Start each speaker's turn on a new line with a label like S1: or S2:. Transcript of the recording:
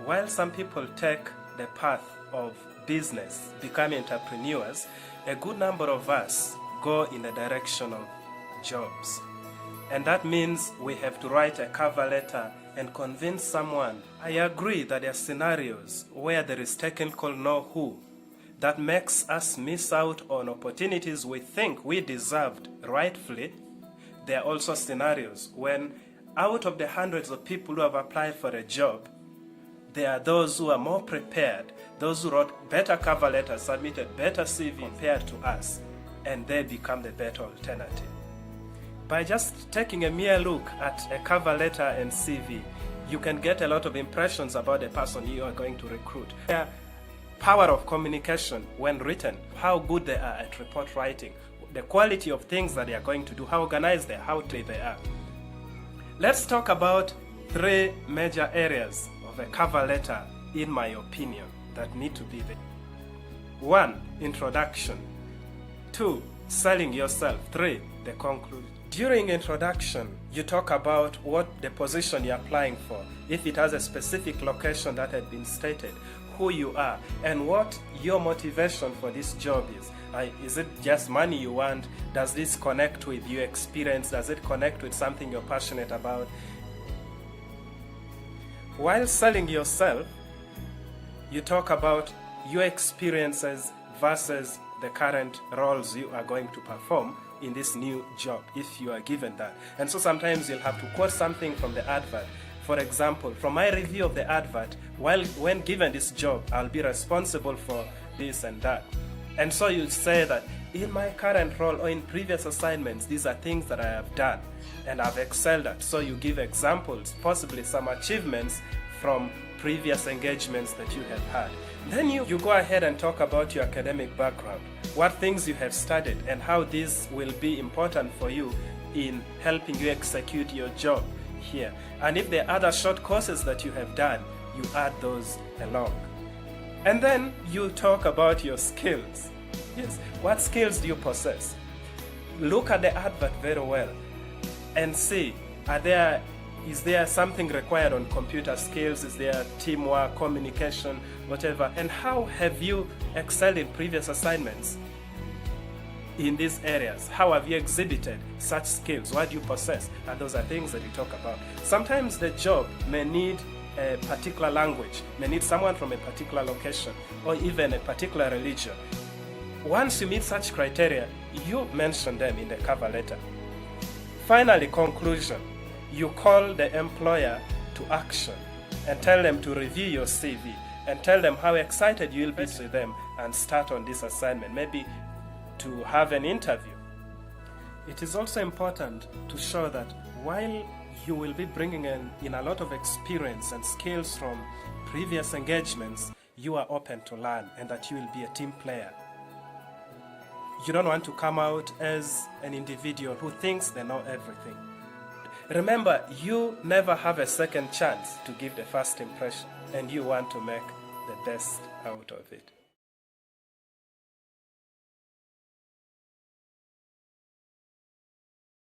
S1: while some people take the path of business, becoming entrepreneurs, a good number of us go in the direction of jobs. And that means we have to write a cover letter and convince someone. I agree that there are scenarios where there is technical know-how that makes us miss out on opportunities we think we deserved rightfully. There are also scenarios when out of the hundreds of people who have applied for a job, there are those who are more prepared, those who wrote better cover letters, submitted better CV compared to us, and they become the better alternative. By just taking a mere look at a cover letter and CV, you can get a lot of impressions about the person you are going to recruit. Their power of communication when written, how good they are at report writing, the quality of things that they are going to do, how organized they are, how clear they are. Let's talk about 3 major areas of a cover letter, in my opinion, that need to be there. 1. Introduction. 2. Selling yourself. 3. The conclusion. During introduction, you talk about what the position you're applying for, if it has a specific location that had been stated, who you are, and what your motivation for this job is. Is it just money you want? Does this connect with your experience? Does it connect with something you're passionate about? While selling yourself, you talk about your experiences versus the current roles you are going to perform in this new job, if you are given that. And so sometimes you'll have to quote something from the advert. For example, from my review of the advert, when given this job, I'll be responsible for this and that. And so you say that in my current role or in previous assignments, these are things that I have done and I've excelled at. So you give examples, possibly some achievements from previous engagements that you have had. Then you go ahead and talk about your academic background, what things you have studied and how these will be important for you in helping you execute your job here. And if there are other short courses that you have done, you add those along. And then you talk about your skills. Yes, what skills do you possess? Look at the advert very well and see, is there something required on computer skills? Is there teamwork, communication, whatever? And how have you excelled in previous assignments in these areas? How have you exhibited such skills? What do you possess? And those are things that you talk about. Sometimes the job may need a particular language, may need someone from a particular location, or even a particular religion. Once you meet such criteria, you mention them in the cover letter. Finally, conclusion. You call the employer to action and tell them to review your CV and tell them how excited you will be with them and start on this assignment, maybe to have an interview. It is also important to show that while you will be bringing in a lot of experience and skills from previous engagements, you are open to learn and that you will be a team player. You don't want to come out as an individual who thinks they know everything. Remember, you never have a second chance to give the first impression, and you want to make the best out of it.